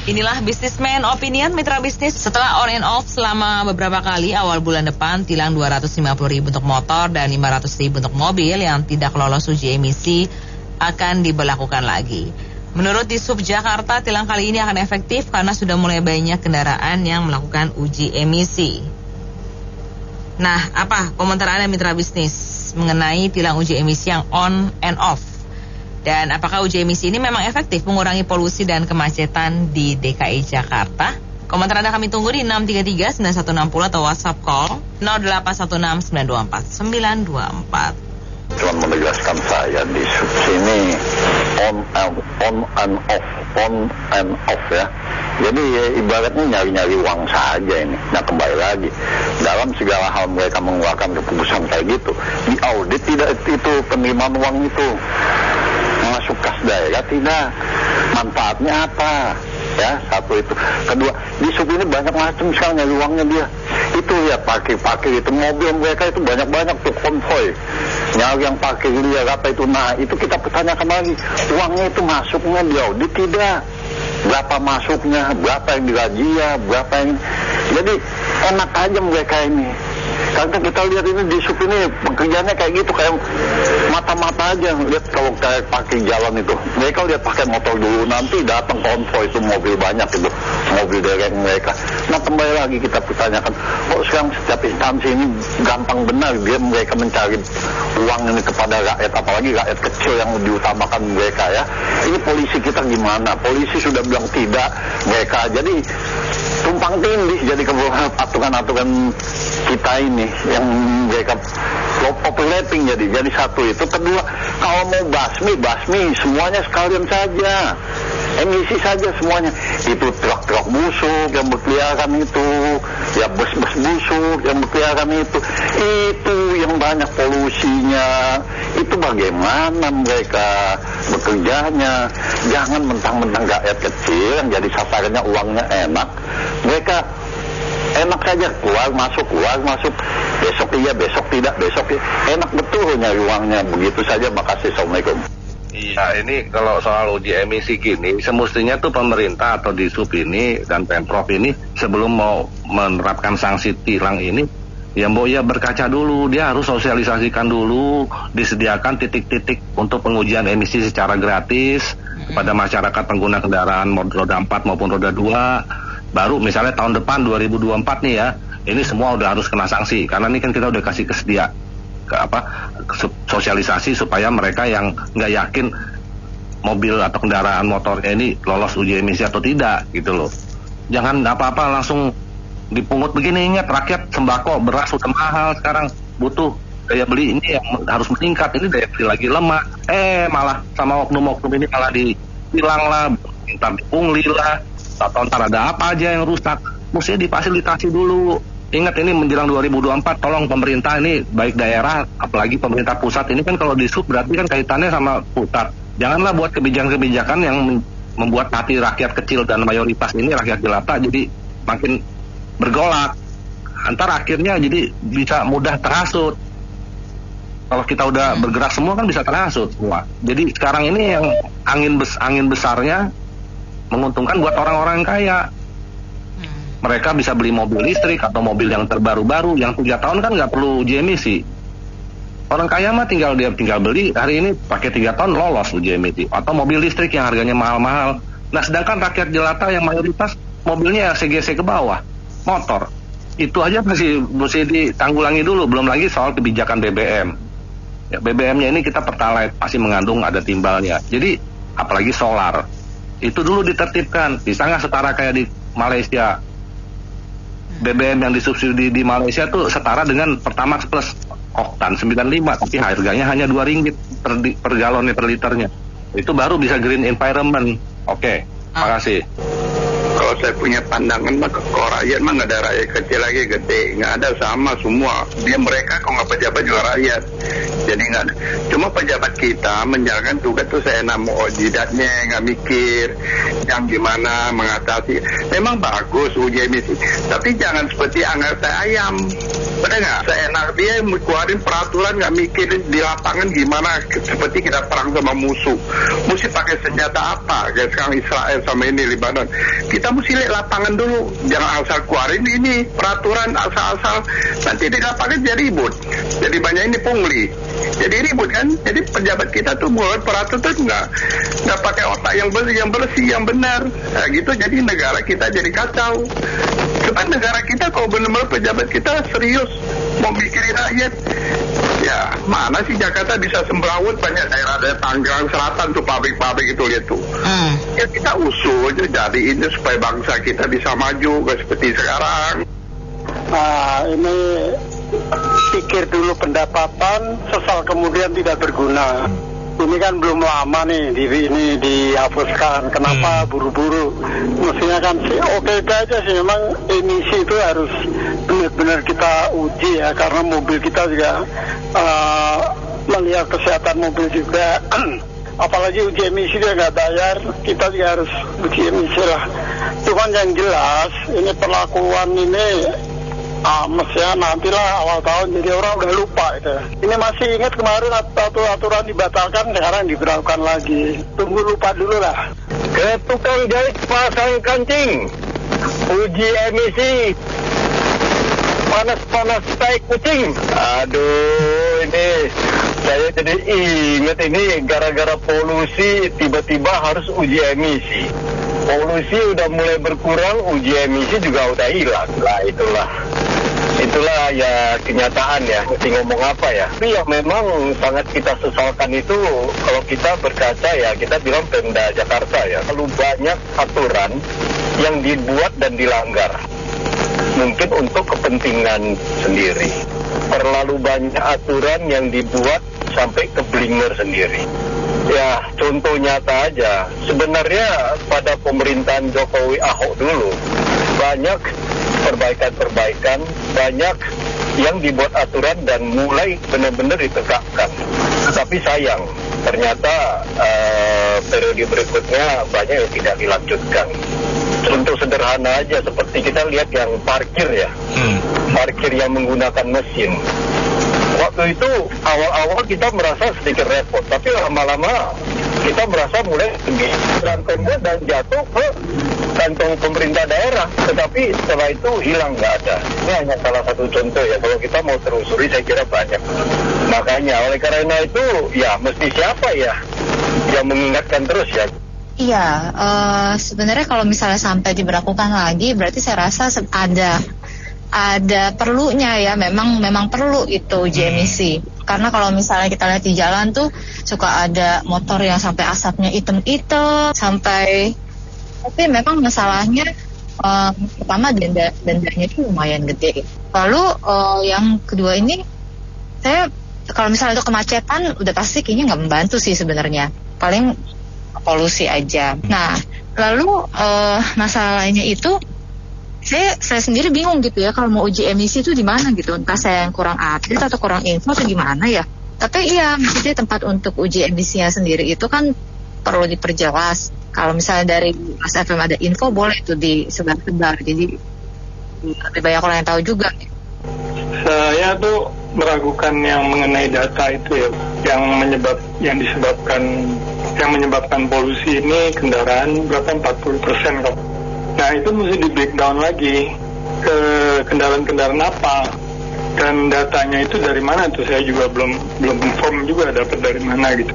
Inilah Businessman Opinion Mitra Bisnis. Setelah on and off selama beberapa kali, awal bulan depan tilang 250.000 untuk motor dan 500.000 untuk mobil yang tidak lolos uji emisi akan diberlakukan lagi. Menurut Dishub Jakarta, tilang kali ini akan efektif karena sudah mulai banyak kendaraan yang melakukan uji emisi. Nah, apa komentar Anda Mitra Bisnis mengenai tilang uji emisi yang on and off? Dan apakah uji emisi ini memang efektif mengurangi polusi dan kemacetan di DKI Jakarta? Komentar Anda kami tunggu di 633-9160 atau WhatsApp call 0816-924-924. Cuma menegaskan saya di sini on and off ya. Jadi ya, ibaratnya nyari-nyari uang saja ini. Nah kembali lagi, dalam segala hal mereka mengeluarkan keputusan kayak gitu, di audit tidak itu penerimaan uang itu masuk kas daerah tidak, manfaatnya apa ya, satu itu. Kedua, di sub ini banyak macam sekarang nyari uangnya dia. Itu ya parkir itu mobil mereka itu banyak-banyak tuh konvoy nyari yang parkir liar apa itu. Nah itu kita pertanyakan lagi, uangnya itu masuknya di audit tidak, berapa masuknya, berapa yang dirazia, berapa yang, jadi enak aja mereka ini. Karena kita lihat ini di sub ini pekerjaannya kayak gitu, kayak mata-mata aja. Lihat kalau kayak pakai jalan itu, mereka lihat pakai motor dulu, nanti datang konvoy itu mobil banyak itu, mobil derek mereka. Nah kembali lagi kita pertanyakan, kok sekarang setiap instansi ini gampang benar dia mereka mencari uang ini kepada rakyat, apalagi rakyat kecil yang diutamakan mereka ya. Ini polisi kita gimana? Polisi sudah bilang tidak, mereka jadi tumpang tindih jadi aturan-aturan kita ini yang mereka populating jadi satu itu. Kedua, kalau mau basmi semuanya sekalian saja, emisi saja semuanya. Itu truk-truk busuk yang berkeliaran itu, ya bus-bus busuk yang berkeliaran itu yang banyak polusinya. Itu bagaimana mereka bekerjanya? Jangan mentang-mentang rakyat kecil yang jadi sasarannya uangnya enak, mereka enak saja keluar masuk, besok iya, besok tidak, enak betul nyari uangnya begitu saja. Makasih, assalamualaikum. Iya, ini kalau soal uji emisi gini, semestinya tuh pemerintah atau Dishub ini dan Pemprov ini sebelum mau menerapkan sanksi tilang ini, ya berkaca dulu, dia harus sosialisasikan dulu, disediakan titik-titik untuk pengujian emisi secara gratis kepada masyarakat pengguna kendaraan roda 4 maupun roda 2. Baru misalnya tahun depan 2024 nih ya, ini semua udah harus kena sanksi, karena ini kan kita udah kasih sosialisasi supaya mereka yang nggak yakin mobil atau kendaraan motornya ini lolos uji emisi atau tidak gitu loh. Jangan apa-apa langsung dipungut begini. Ingat, rakyat sembako beras sudah mahal sekarang, butuh daya beli ini yang harus meningkat. Ini daya beli lagi lemah, malah sama oknum-oknum ini malah ditilang lah, minta dipungli lah, atau ntar ada apa aja yang rusak. Mestinya difasilitasi dulu. Ingat, ini menjelang 2024, tolong pemerintah ini, baik daerah, apalagi pemerintah pusat, ini kan kalau Dishub berarti kan kaitannya sama pusat. Janganlah buat kebijakan-kebijakan yang membuat hati rakyat kecil dan mayoritas ini, rakyat jelata, jadi makin bergolak. Antar akhirnya jadi bisa mudah terhasut. Kalau kita udah bergerak semua kan bisa terhasut semua. Jadi sekarang ini yang angin besarnya menguntungkan buat orang-orang kaya. Mereka bisa beli mobil listrik atau mobil yang terbaru-baru yang 3 tahun kan nggak perlu uji emisi. Orang kaya mah tinggal beli hari ini pakai 3 tahun lolos uji emisi, atau mobil listrik yang harganya mahal-mahal. Nah sedangkan rakyat jelata yang mayoritas mobilnya CGC ke bawah, motor. Itu aja mesti ditanggulangi dulu, belum lagi soal kebijakan BBM. Ya, BBM-nya ini kita Pertalite masih mengandung ada timbalnya. Jadi apalagi solar. Itu dulu ditertibkan, bisa nggak setara kayak di Malaysia. BBM yang disubsidi di Malaysia tuh setara dengan Pertamax Plus oktan 95, tapi harganya hanya Rp2 per galonnya, per liternya. Itu baru bisa green environment. Oke, makasih. Kalau saya punya pandangan mah ke rakyat mah nggak ada rakyat kecil lagi, gede nggak ada, sama semua. Dia mereka kalau nggak pejabat juga rakyat. Jadi nggak ada. Cuma pejabat kita menjalankan tugas tuh saya mau jidatnya nggak mikir yang gimana mengatasi. Memang bagus uji emisi, tapi jangan seperti angkat ayam. Benar nggak? Seenak dia keluarin peraturan, nggak mikirin di lapangan gimana. Seperti kita perang sama musuh. Mesti pakai senjata apa? Kayak sekarang Israel sama ini Lebanon. Kita mesti lihat lapangan dulu. Jangan asal keluarin ini peraturan asal-asal. Nanti di lapangan jadi ribut. Jadi banyak ini pungli. Jadi ribut kan? Jadi pejabat kita tuh buat peraturan tuh nggak pakai otak yang bersih, yang benar. Nah, gitu jadi negara kita jadi kacau. Sebab negara kita kalau benar-benar pejabat kita serius mau mikirin rakyat, ya mana sih Jakarta bisa semrawut, banyak daerah Tangerang Selatan tuh pabrik-pabrik itu lihat tuh. Ya kita usul jadiin supaya bangsa kita bisa maju gak seperti sekarang. Ini pikir dulu pendapatan, sesal kemudian tidak berguna. Ini kan belum lama nih ini dihapuskan. Kenapa buru-buru? Mestinya kan sih oke aja sih. Memang emisi itu harus benar-benar kita uji ya, karena mobil kita juga melihat kesehatan mobil juga. Apalagi uji emisi dia nggak bayar, kita juga harus uji emisi lah. Cuman yang jelas ini perlakuan ini mestinya nantilah awal tahun jadi orang udah lupa itu. Ini masih ingat kemarin aturan dibatalkan, sekarang diberlakukan lagi. Tunggu lupa dulu lah. Ke tukang jahit pasang kancing, uji emisi, panas-panas tai kucing. Aduh, ini saya jadi ingat ini gara-gara polusi tiba-tiba harus uji emisi. Polusi udah mulai berkurang, uji emisi juga udah hilang. Lah itulah ya kenyataan ya. Mesti ngomong apa ya? Tapi yang memang sangat kita sesalkan itu kalau kita berkaca ya, kita bilang Pemda Jakarta ya, terlalu banyak aturan yang dibuat dan dilanggar. Mungkin untuk kepentingan sendiri. Terlalu banyak aturan yang dibuat sampai ke blinger sendiri. Ya, contoh nyata aja. Sebenarnya pada pemerintahan Jokowi Ahok dulu banyak perbaikan-perbaikan, banyak yang dibuat aturan dan mulai benar-benar ditegakkan. Tapi sayang, ternyata periode berikutnya banyak yang tidak dilanjutkan. Contoh sederhana aja seperti kita lihat yang parkir ya, parkir yang menggunakan mesin. Waktu itu awal-awal kita merasa sedikit repot, tapi lama-lama kita merasa mulai tinggi dan jatuh ke kantong pemerintah daerah, tetapi setelah itu hilang, nggak ada. Ini hanya salah satu contoh ya, kalau kita mau telusuri saya kira banyak. Makanya oleh karena itu ya mesti siapa ya yang mengingatkan terus ya. Iya, sebenarnya kalau misalnya sampai diberlakukan lagi, berarti saya rasa ada perlunya ya, memang perlu itu uji emisi. Karena kalau misalnya kita lihat di jalan tuh suka ada motor yang sampai asapnya hitam-hitam, tapi memang masalahnya pertama dendanya itu lumayan gede. Lalu yang kedua ini, saya kalau misalnya untuk kemacetan udah pasti kayaknya nggak membantu sih sebenarnya, paling polusi aja. Nah, lalu masalahnya itu saya sendiri bingung gitu ya, kalau mau uji emisi itu di mana gitu, entah saya yang kurang update atau kurang info atau gimana ya. Tapi iya, maksudnya tempat untuk uji emisinya sendiri itu kan perlu diperjelas. Kalau misalnya dari Mas FM ada info, boleh itu disebar-sebar, jadi lebih banyak orang yang tahu juga. Saya tuh meragukan yang mengenai data itu ya, yang menyebabkan polusi ini kendaraan berapa 40% kok. Nah itu mesti di breakdown lagi ke kendaraan-kendaraan apa dan datanya itu dari mana tuh, saya juga belum inform juga dapat dari mana gitu.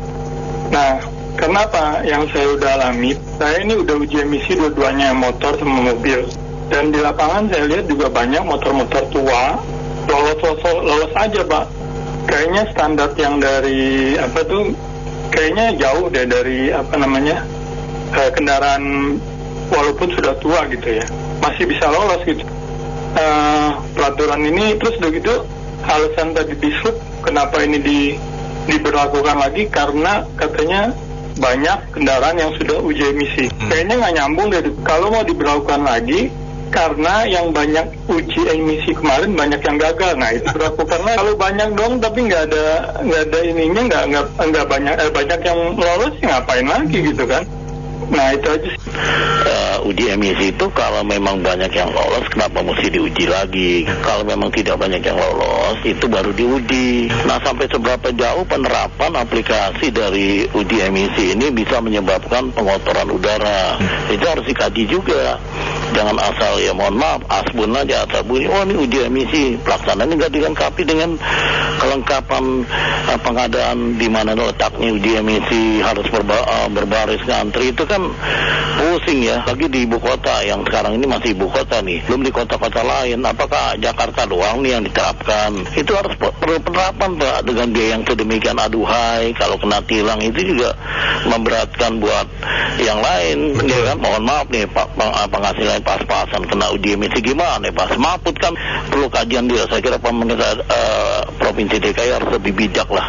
Nah kenapa yang saya udah alami, saya ini udah uji emisi dua-duanya, motor sama mobil, dan di lapangan saya lihat juga banyak motor-motor tua lolos aja Pak. Kayaknya standar yang dari kayaknya jauh deh dari kendaraan walaupun sudah tua gitu ya, masih bisa lolos gitu. Peraturan ini terus begitu, alasan tadi di sub kenapa ini diberlakukan lagi karena katanya banyak kendaraan yang sudah uji emisi. Kayaknya nggak nyambung deh kalau mau diberlakukan lagi, karena yang banyak uji emisi kemarin banyak yang gagal. Nah itu diberlakukan lagi. Kalau banyak dong tapi nggak ada ininya, nggak banyak yang lolos, ngapain lagi gitu kan? Nah itu aja. Uji emisi itu kalau memang banyak yang lolos, kenapa mesti diuji lagi? Kalau memang tidak banyak yang lolos, itu baru diuji. Nah, sampai seberapa jauh penerapan aplikasi dari uji emisi ini bisa menyebabkan pengotoran udara? Itu harus dikaji juga. Jangan asal, ya mohon maaf, asbun aja, asal bunyi, oh ini uji emisi, pelaksanaannya nggak dilengkapi dengan kelengkapan pengadaan di mana letaknya uji emisi, harus berbaris ngantri, itu kan pusing ya. Lagi di ibu kota, yang sekarang ini masih ibu kota nih, belum di kota-kota lain. Apakah Jakarta doang nih yang diterapkan? Itu harus perlu penerapan Pak, dengan biaya yang sedemikian, aduhai, kalau kena tilang itu juga memberatkan buat yang lain. Ya kan? Mohon maaf nih Pak, penghasilan pas-pasan kena uji emisi gimana Pak? Semaput kan perlu kajian dia. Saya kira pemerintah Provinsi DKI harus lebih bijak lah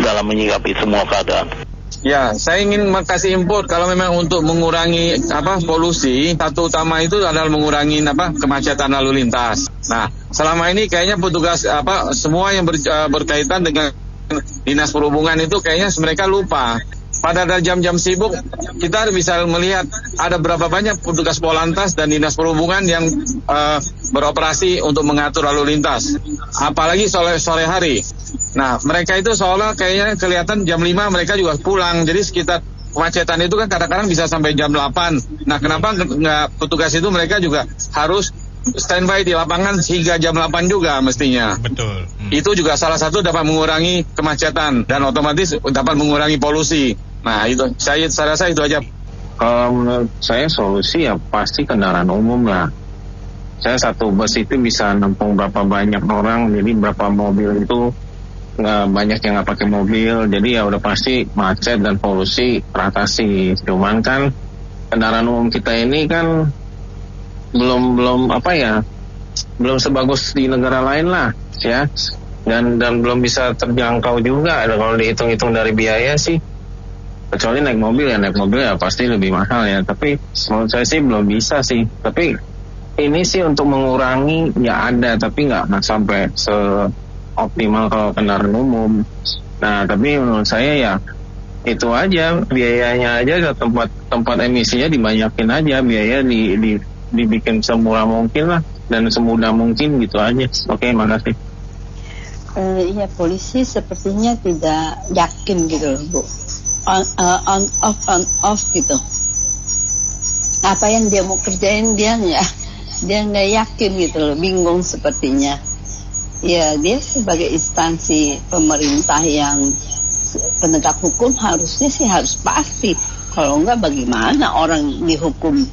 dalam menyikapi semua keadaan. Ya, saya ingin kasih input kalau memang untuk mengurangi polusi, satu utama itu adalah mengurangi kemacetan lalu lintas. Nah, selama ini kayaknya petugas semua yang berkaitan dengan Dinas Perhubungan itu kayaknya mereka lupa. Pada jam-jam sibuk kita bisa melihat ada berapa banyak petugas Polantas dan Dinas Perhubungan yang beroperasi untuk mengatur lalu lintas, apalagi sore hari. Nah, mereka itu seolah kayaknya kelihatan jam 5 mereka juga pulang, jadi sekitar kemacetan itu kan kadang-kadang bisa sampai jam 8. Nah, kenapa nggak petugas itu mereka juga harus standby di lapangan hingga jam 8 juga mestinya. Betul. Itu juga salah satu dapat mengurangi kemacetan dan otomatis dapat mengurangi polusi. Nah, itu saya rasa itu aja. Kalau menurut saya solusi ya pasti kendaraan umum lah. Saya satu bus itu bisa nampung berapa banyak orang, jadi berapa mobil itu nggak banyak yang nggak pakai mobil, jadi ya udah pasti macet dan polusi teratasi. Cuman kan kendaraan umum kita ini kan belum sebagus di negara lain lah ya, dan belum bisa terjangkau juga kalau dihitung-hitung dari biaya sih. Kecuali naik mobil ya pasti lebih mahal ya, tapi menurut saya sih belum bisa sih. Tapi ini sih untuk mengurangi ya ada, tapi nggak sampai seoptimal kalau kendaraan umum. Nah, tapi menurut saya ya itu aja, biayanya aja ke tempat emisinya dibanyakin aja, biaya dibikin semurah mungkin lah dan semudah mungkin gitu aja. Oke, makasih. Iya, polisi sepertinya tidak yakin gitu loh, Bu. On off gitu. Apa yang dia mau kerjain dia nggak yakin gitu loh, bingung sepertinya. Ya, dia sebagai instansi pemerintah yang penegak hukum harusnya sih harus pasti. Kalau enggak bagaimana orang dihukum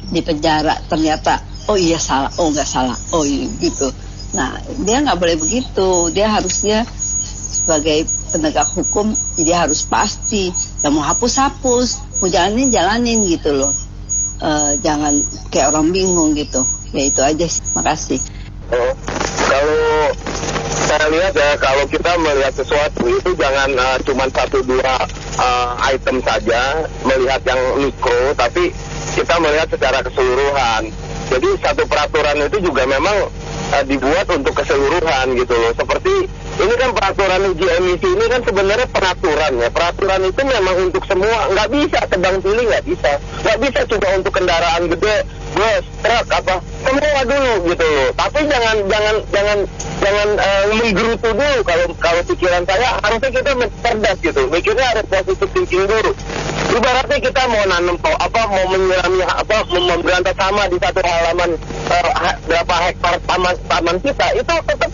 di penjara ternyata oh iya salah, oh enggak salah, oh iya gitu. Nah, dia nggak boleh begitu. Dia harusnya sebagai penegak hukum dia harus pasti. Ya mau hapus, mau jalanin gitu loh. Jangan kayak orang bingung gitu. Ya itu aja sih. Makasih. Kalau saya lihat ya, kalau kita melihat sesuatu itu jangan cuma 1-2 item saja, melihat yang mikro, tapi kita melihat secara keseluruhan. Jadi satu peraturan itu juga memang dibuat untuk keseluruhan gitu loh. Seperti ini kan peraturan uji emisi ini kan sebenarnya peraturan ya. Peraturan itu memang untuk semua, nggak bisa tebang pilih, nggak bisa cuma untuk kendaraan gede, bus, truk apa, semua dulu gitu loh. Tapi jangan menggerutu dulu. Kalau pikiran saya harusnya kita cerdas gitu, mikirnya harus positive thinking dulu. Ibaratnya kita mau nanam mau menyirami mau memberantas hama di satu halaman berapa hektar taman kita, itu tetap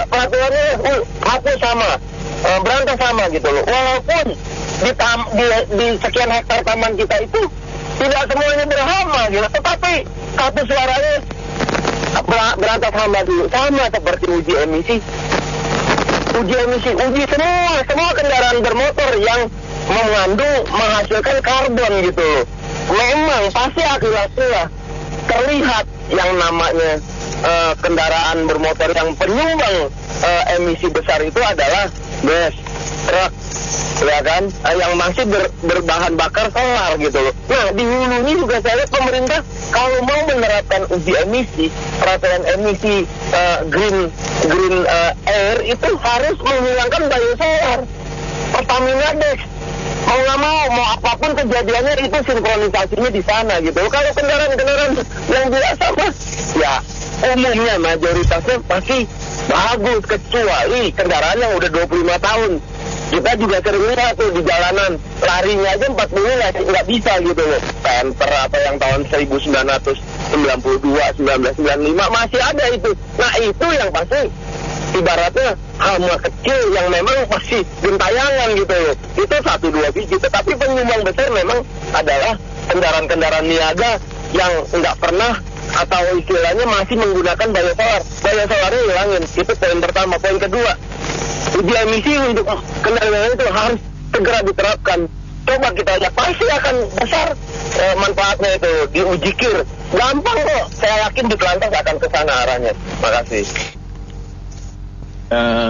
peraturannya hapus sama, berantas sama gitu loh. Walaupun di sekian hektar taman kita itu tidak semuanya berhama gitu, tetapi satu suaranya berantas hama dulu. Sama seperti uji emisi, uji semua kendaraan bermotor yang menghasilkan karbon gitu loh. Memang pasti akibatnya terlihat yang namanya kendaraan bermotor yang penyumbang emisi besar itu adalah bus, truk, ya kan, yang masih berbahan bakar solar gitu loh. Nah, di hulunya juga saya lihat pemerintah kalau mau menerapkan uji emisi, peraturan emisi green air itu harus menghilangkan biosolar. Pertamina Dex mau nggak mau apapun kejadiannya itu sinkronisasinya di sana gitu. Kalau kendaraan-kendaraan yang biasa mah ya umumnya mayoritasnya pasti bagus, kecuali kendaraan yang udah 25 tahun. Kita juga sering lihat tuh di jalanan, larinya aja 40 nggak bisa gitu loh. Panther apa yang tahun 1992, 1995 masih ada itu. Nah itu yang pasti ibaratnya hama kecil yang memang masih gentayangan gitu loh. Itu 1-2 biji, tetapi penyumbang besar memang adalah kendaraan-kendaraan niaga yang nggak pernah atau istilahnya masih menggunakan biosolar. Biosolarnya hilangin, itu poin pertama. Poin kedua, uji emisi untuk kendaraan itu harus segera diterapkan. Coba kita lihat, pasti akan besar manfaatnya itu di uji kir. Gampang kok, saya yakin di Kelantas akan ke sana arahnya. Makasih.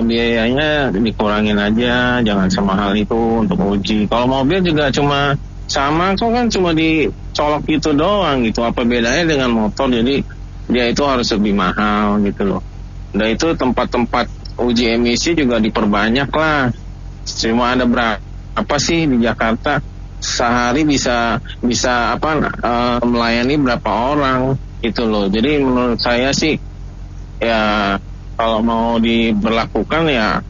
Biayanya dikurangin aja, jangan semahal itu untuk uji. Kalau mobil juga cuma sama kok, kan cuma dicolok gitu doang gitu. Apa bedanya dengan motor? Jadi dia itu harus lebih mahal gitu loh. Dan itu tempat-tempat uji emisi juga diperbanyak lah. Cuma ada berapa sih di Jakarta? Sehari bisa melayani berapa orang gitu loh. Jadi menurut saya sih ya kalau mau diberlakukan ya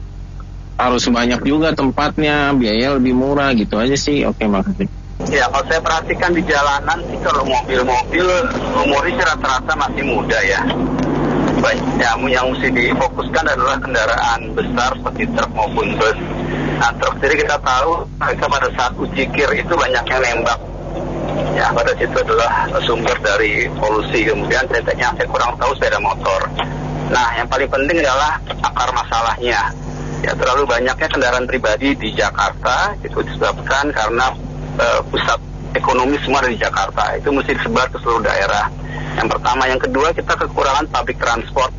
harus banyak juga tempatnya, biaya lebih murah gitu aja sih. Oke, makasih. Ya, kalau saya perhatikan di jalanan sih kalau mobil-mobil umurnya rata-rata masih muda ya. Baik, yang mesti difokuskan adalah kendaraan besar seperti truk maupun bus. Nah, truk sendiri kita tahu mereka pada saat uji kir itu banyak yang nembak. Ya, pada situ adalah sumber dari polusi. Kemudian saya kurang tahu sepeda motor. Nah, yang paling penting adalah akar masalahnya. Ya, terlalu banyaknya kendaraan pribadi di Jakarta itu disebabkan karena pusat ekonomi semua ada di Jakarta. Itu mesti disebar ke seluruh daerah. Yang pertama, yang kedua kita kekurangan public transport.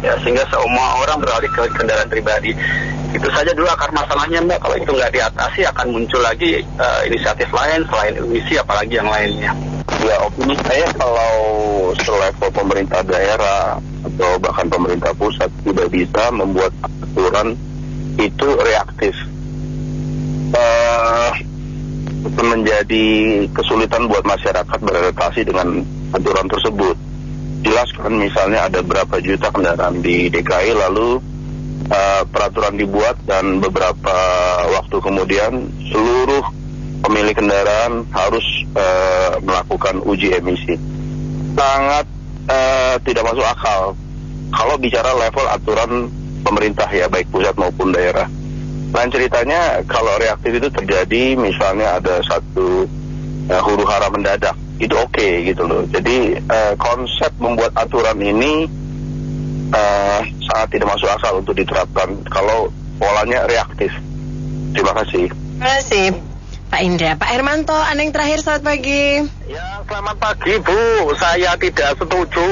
Ya, sehingga semua orang beralih ke kendaraan pribadi. Itu saja dulu akar masalahnya, Mbak. Kalau itu nggak diatasi akan muncul lagi inisiatif lain selain emisi, apalagi yang lainnya. Ya, opini saya kalau selevel pemerintah daerah atau bahkan pemerintah pusat tidak bisa membuat aturan itu reaktif, menjadi kesulitan buat masyarakat beradaptasi dengan aturan tersebut. Jelas kan misalnya ada berapa juta kendaraan di DKI, lalu peraturan dibuat dan beberapa waktu kemudian seluruh pemilik kendaraan harus melakukan uji emisi. Sangat tidak masuk akal kalau bicara level aturan pemerintah ya, baik pusat maupun daerah. Lain ceritanya kalau reaktif itu terjadi, misalnya ada satu huru hara mendadak, itu oke gitu loh. Jadi konsep membuat aturan ini sangat tidak masuk akal untuk diterapkan kalau polanya reaktif. Terima kasih. Terima kasih Pak Indra. Pak Hermanto, Anda yang terakhir, selamat pagi. Ya, selamat pagi Bu. Saya tidak setuju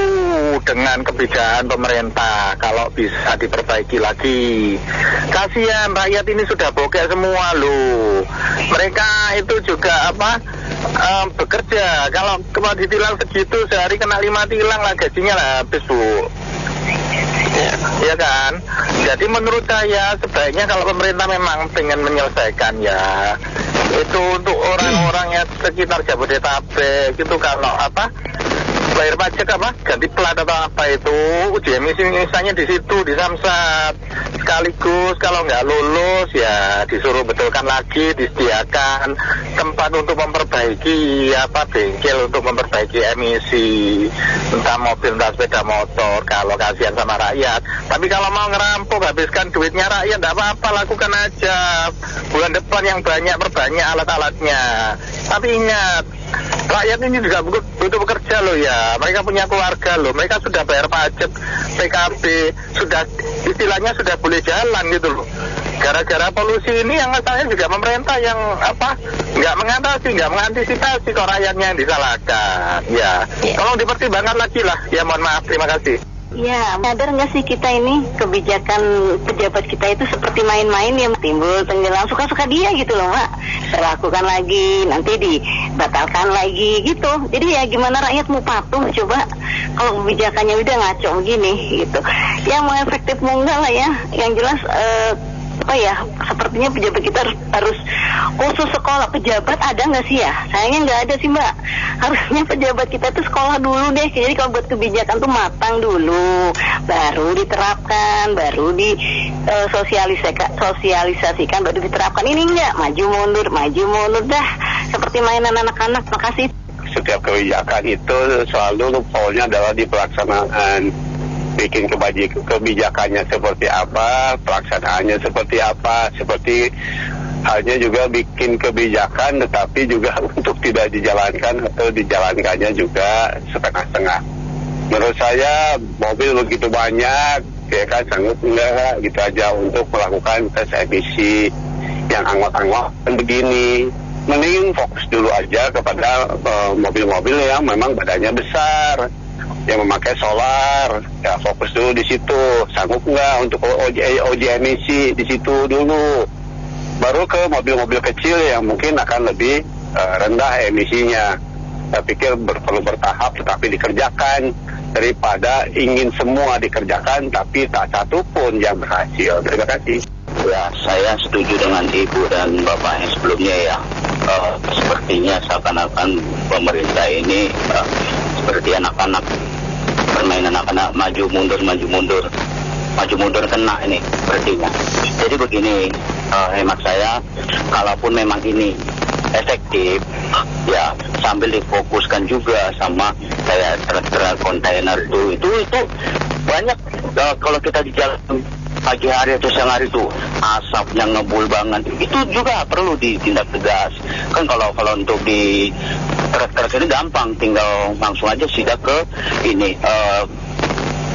dengan kebijakan pemerintah. Kalau bisa diperbaiki lagi. Kasihan rakyat ini sudah bokeh semua loh. Mereka itu juga bekerja. Kalau ditilang segitu sehari kena 5 tilang lah, gajinya lah habis Bu. Ya kan. Jadi menurut saya sebaiknya kalau pemerintah memang pengen menyelesaikan ya, itu untuk orang-orang yang sekitar Jabodetabek itu kalau bayar pajak ganti plat atau apa itu uji emisi misalnya di situ di Samsat, sekaligus kalau nggak lulus ya disuruh betulkan lagi, disediakan tempat untuk memperbaiki bengkel untuk memperbaiki emisi, entah mobil entah sepeda motor, kalau kasihan sama rakyat. Tapi kalau mau ngerampok habiskan duitnya rakyat nggak apa-apa, lakukan aja bulan depan yang banyak, perbanyak alat-alatnya. Tapi ingat, rakyat ini juga butuh bekerja loh ya. Mereka punya keluarga loh. Mereka sudah bayar pajak, PKB, sudah istilahnya sudah boleh jalan gitu loh. Gara-gara polusi ini yang asalnya juga pemerintah yang nggak mengantisipasi kok rakyatnya yang disalahkan. Ya, tolong dipertimbangkan lagi lah. Ya, mohon maaf, terima kasih. Ya, sadar nggak sih kita ini kebijakan pejabat kita itu seperti main-main ya, timbul tenggelam suka-suka dia gitu loh Mak. Lakukan lagi, nanti dibatalkan lagi gitu. Jadi ya gimana rakyat mau patuh coba kalau kebijakannya udah ngaco begini gitu. Ya mau efektif mau enggak lah ya. Yang jelas sepertinya pejabat kita harus khusus sekolah. Pejabat ada nggak sih ya? Sayangnya nggak ada sih Mbak. Harusnya pejabat kita tuh sekolah dulu deh. Jadi kalau buat kebijakan tuh matang dulu, baru diterapkan, baru sosialisasikan, baru diterapkan. Ini enggak, maju mundur dah, seperti mainan anak-anak. Makasih. Setiap kebijakan itu selalu loopholenya adalah di pelaksanaan. Bikin kebijakannya seperti apa, pelaksanaannya seperti apa, seperti halnya juga bikin kebijakan tetapi juga untuk tidak dijalankan atau dijalankannya juga setengah-setengah. Menurut saya mobil begitu banyak, ya kan, sanggup enggak gitu aja untuk melakukan tes emisi yang anggot-anggot begini. Mending fokus dulu aja kepada mobil-mobil yang memang badannya besar, yang memakai solar, ya fokus dulu di situ. Sanggup nggak untuk uji emisi di situ dulu, baru ke mobil-mobil kecil yang mungkin akan lebih rendah emisinya. Saya pikir perlu bertahap tetapi dikerjakan, daripada ingin semua dikerjakan tapi tak satu pun yang berhasil. Terima kasih. Ya, saya setuju dengan Ibu dan Bapak yang sebelumnya ya. Sepertinya seakan-akan pemerintah ini seperti anak-anak, permainan anak-anak, maju mundur kena ini sepertinya. Jadi begini, hemat saya, kalaupun memang ini efektif, ya sambil difokuskan juga sama kayak truk kontainer itu banyak. Kalau kita di jalan pagi hari atau siang hari itu asapnya ngebul banget, itu juga perlu ditindak tegas. Kan kalau untuk di truk ini gampang, tinggal langsung aja sidak ke ini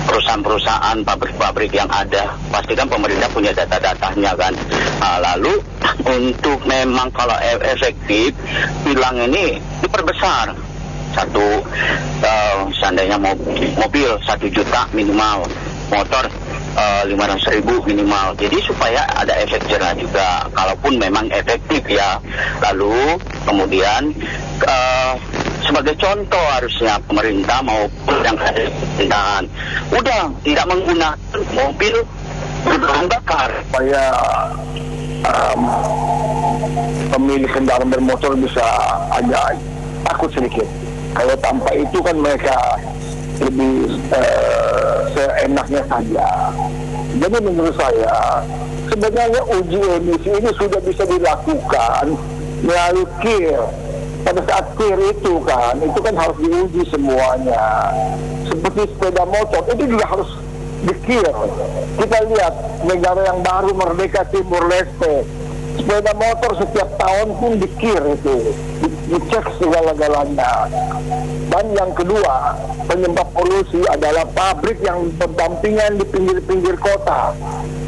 perusahaan-perusahaan, pabrik-pabrik yang ada. Pastikan pemerintah punya data-datanya kan. Lalu untuk memang kalau efektif, tilang ini diperbesar. Seandainya mobil 1 juta minimal, motor 500.000 minimal. Jadi supaya ada efek jerah juga, kalaupun memang efektif ya. Lalu kemudian sebagai contoh harusnya pemerintah maupun yang ada di pemerintahan udah tidak menggunakan mobil berbahan bakar. Supaya pemilik kendaraan bermotor bisa agak takut sedikit. Kalau tanpa itu kan mereka lebih seenaknya saja. Jadi menurut saya sebenarnya uji emisi ini sudah bisa dilakukan melalui KIR. Pada saat KIR itu kan harus diuji semuanya. Seperti sepeda motor itu juga harus di KIR. Kita lihat negara yang baru Merdeka Timur Leste, sepeda motor setiap tahun pun di KIR itu, dicek segala-galanya. Dan yang kedua, penyebab polusi adalah pabrik yang berdampingan di pinggir-pinggir kota.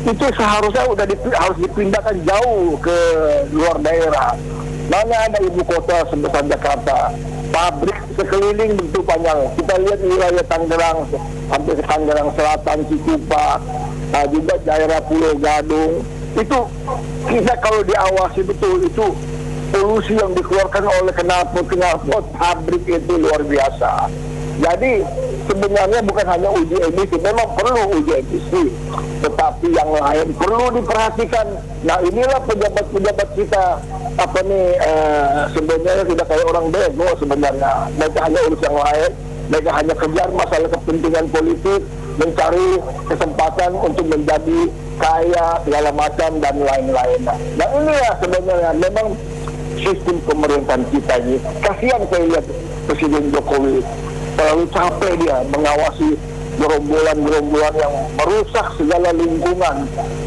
Itu seharusnya harus dipindahkan jauh ke luar daerah. Mana ada ibu kota sebesar Jakarta, pabrik sekeliling begitu panjang. Kita lihat di wilayah Tangerang, sampai ke Tangerang Selatan, Cikupa, juga daerah Pulau Gadung. Itu kita kalau diawasi betul, itu polusi yang dikeluarkan oleh knalpot pabrik itu luar biasa. Jadi sebenarnya bukan hanya uji emisi, memang perlu uji emisi, tetapi yang lain perlu diperhatikan. Nah inilah pejabat-pejabat kita sebenarnya tidak kayak orang bego sebenarnya. Mereka hanya urus yang lain, mereka hanya kejar masalah kepentingan politik, mencari kesempatan untuk menjadi kaya segala macam dan lain-lain. Nah inilah sebenarnya memang sistem pemerintahan kita ini. Kasihan saya lihat Presiden Jokowi terlalu capek dia mengawasi gerombolan-gerombolan yang merusak segala lingkungan,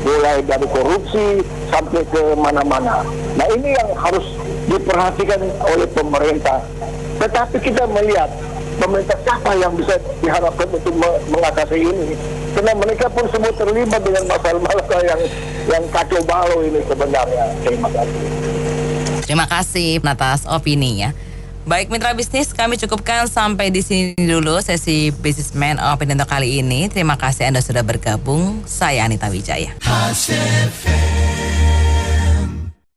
mulai dari korupsi sampai ke mana-mana. Nah ini yang harus diperhatikan oleh pemerintah. Tetapi kita melihat pemerintah siapa yang bisa diharapkan untuk mengatasi ini, karena mereka pun semua terlibat dengan masalah-masalah yang kacau balau ini sebenarnya. Terima kasih. Terima kasih atas opininya. Baik mitra bisnis, kami cukupkan sampai di sini dulu sesi Businessman Opinion kali ini. Terima kasih Anda sudah bergabung. Saya Anita Wijaya.